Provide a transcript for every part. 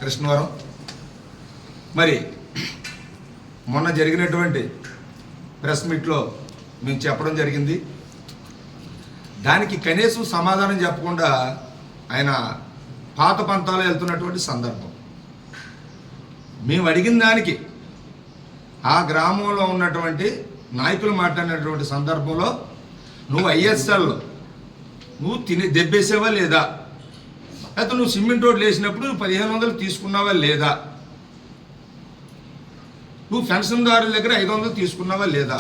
కృష్ణవరం. మరి మొన్న జరిగినటువంటి ప్రెస్ మీట్లో మేము చెప్పడం జరిగింది. దానికి కనీసం సమాధానం చెప్పకుండా ఆయన పాత పంతాలు వెళ్తున్నటువంటి సందర్భం. మేము అడిగిన దానికి ఆ గ్రామంలో ఉన్నటువంటి నాయకులు మాట్లాడినటువంటి సందర్భంలో నువ్వు ఐఎస్ఎల్లో నువ్వు దెబ్బేసావా లేదా, లేకపోతే నువ్వు సిమెంట్ రోడ్లు వేసినప్పుడు నువ్వు 1500 తీసుకున్నావా లేదా, నువ్వు పెన్షన్దారుల దగ్గర 500 తీసుకున్నావా లేదా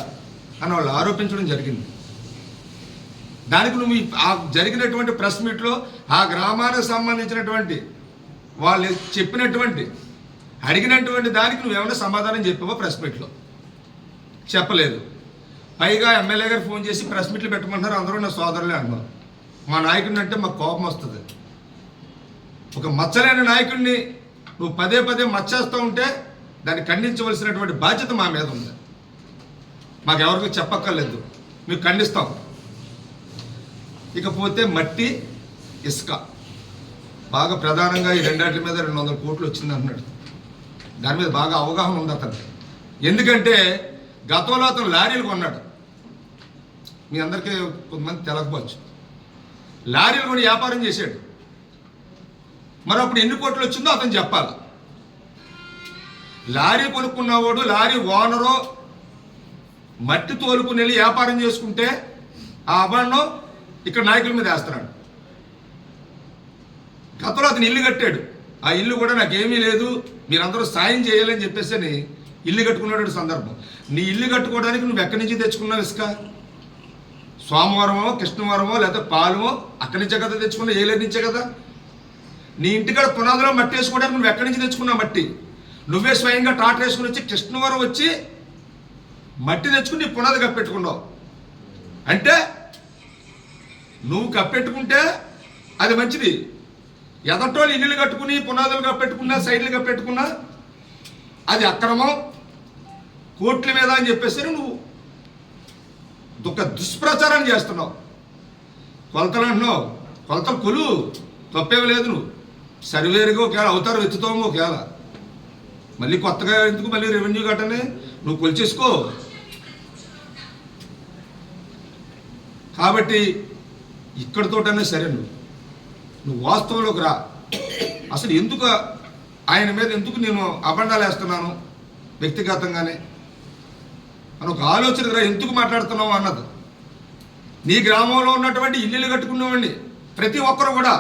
అని వాళ్ళు ఆరోపించడం జరిగింది. దానికి నువ్వు ఆ జరిగినటువంటి ప్రెస్ మీట్లో ఆ గ్రామానికి సంబంధించినటువంటి వాళ్ళు చెప్పినటువంటి అడిగినటువంటి దానికి నువ్వేమైనా సమాధానం చెప్పావా ప్రెస్ మీట్లో? చెప్పలేదు. పైగా ఎమ్మెల్యే గారు ఫోన్ చేసి ప్రెస్ మీట్లు పెట్టమంటున్నారు, అందరూ నా సోదరులే అంటున్నారు. మా నాయకుడిని అంటే మాకు కోపం వస్తుంది. ఒక మచ్చలేని నాయకుడిని నువ్వు పదే పదే మచ్చేస్తూ ఉంటే దాన్ని ఖండించవలసినటువంటి బాధ్యత మా మీద ఉంది. మాకెవరికి చెప్పక్కర్లేదు, మేము ఖండిస్తాం. ఇకపోతే మట్టి ఇసుక బాగా ప్రధానంగా ఈ రెండాటి మీద 200 కోట్లు వచ్చింది అన్నాడు. దాని మీద బాగా అవగాహన ఉంది అతనికి. ఎందుకంటే గతంలో అతను లారీలు కొన్నాడు. మీ అందరికీ కొంతమంది తెలకపోవచ్చు. లారీలు కొని వ్యాపారం చేశాడు. మరి అప్పుడు ఎన్ని కోట్లు వచ్చిందో అతను చెప్పాలి. లారీ కొనుక్కున్నవాడు, లారీ ఓనరు మట్టి తోలుకుని వెళ్ళి వ్యాపారం చేసుకుంటే ఆ అభండం ఇక్కడ నాయకుల మీద వేస్తున్నాడు. గతంలో అతను ఇల్లు కట్టాడు. ఆ ఇల్లు కూడా నాకేమీ లేదు, మీరందరూ సాయం చేయాలని చెప్పేసి అని ఇల్లు కట్టుకున్నాడు సందర్భం. నీ ఇల్లు కట్టుకోవడానికి నువ్వు ఎక్కడి నుంచి తెచ్చుకున్నావు ఇసుక? సోమవారమో కృష్ణవరమో లేకపోతే పాలమో అక్కడి నుంచే కదా తెచ్చుకున్నావు, ఏలేరు నుంచే కదా. నీ ఇంటికాడ పునాదులో మట్టి వేసుకోవడానికి నువ్వు ఎక్కడి నుంచి తెచ్చుకున్నావు మట్టి? నువ్వే స్వయంగా టాటర్ వేసుకుని వచ్చి కృష్ణవరం వచ్చి మట్టి తెచ్చుకుని నీ పునాది కప్పెట్టుకున్నావు. అంటే నువ్వు కప్పెట్టుకుంటే అది మంచిది. ఎదటోళ్ళు ఇల్లులు కట్టుకుని పునాదులు కప్పెట్టుకున్నా, సైడ్లు కప్పెట్టుకున్నా అది అక్రమం, కోట్ల మీద అని చెప్పేసి నువ్వు ఒక దుష్ప్రచారం చేస్తున్నావు. కొలతలు అంటున్నావు, కొలతలు కొలు తప్పేవి లేదు. నువ్వు సర్వేరుగా ఒకవేళ అవుతారు వెతుతాము, ఒకవేళ మళ్ళీ కొత్తగా ఎందుకు మళ్ళీ రెవెన్యూ కట్టనే నువ్వు కొలిచేసుకో. కాబట్టి ఇక్కడితోటనే సరే, నువ్వు వాస్తవంలోకి రా. అసలు ఎందుకు ఆయన మీద ఎందుకు నేను అబండాలు వేస్తున్నాను వ్యక్తిగతంగానే అని ఒక ఆలోచనకు రా. ఎందుకు మాట్లాడుతున్నావు అన్నది. నీ గ్రామంలో ఉన్నటువంటి ఇల్లులు కట్టుకునేవాడిని ప్రతి ఒక్కరు కూడా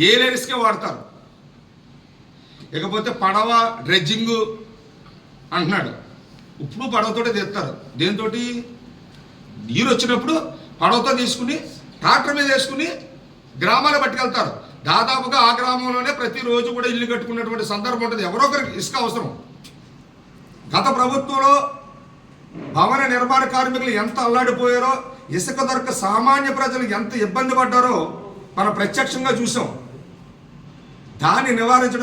ఏ లేరిస్కే వాడతారు. ఇకపోతే పడవ డ్రెడ్జింగు అంటున్నాడు. ఇప్పుడు పడవతోటే తెస్తారు. దేంతో? నీరు వచ్చినప్పుడు పడవతో తీసుకుని ట్రాక్టర్ మీద వేసుకుని గ్రామాలు పట్టుకెళ్తారు. దాదాపుగా ఆ గ్రామంలోనే ప్రతిరోజు కూడా ఇల్లు కట్టుకున్నటువంటి సందర్భం ఉంటుంది. ఎవరో ఒకరికి ఇసుక అవసరం. గత ప్రభుత్వంలో భవన నిర్మాణ కార్మికులు ఎంత అల్లాడిపోయారో, ఇసుక దొరక సామాన్య ప్రజలు ఎంత ఇబ్బంది పడ్డారో మనం ప్రత్యక్షంగా చూసాం. దాన్ని నివారించడం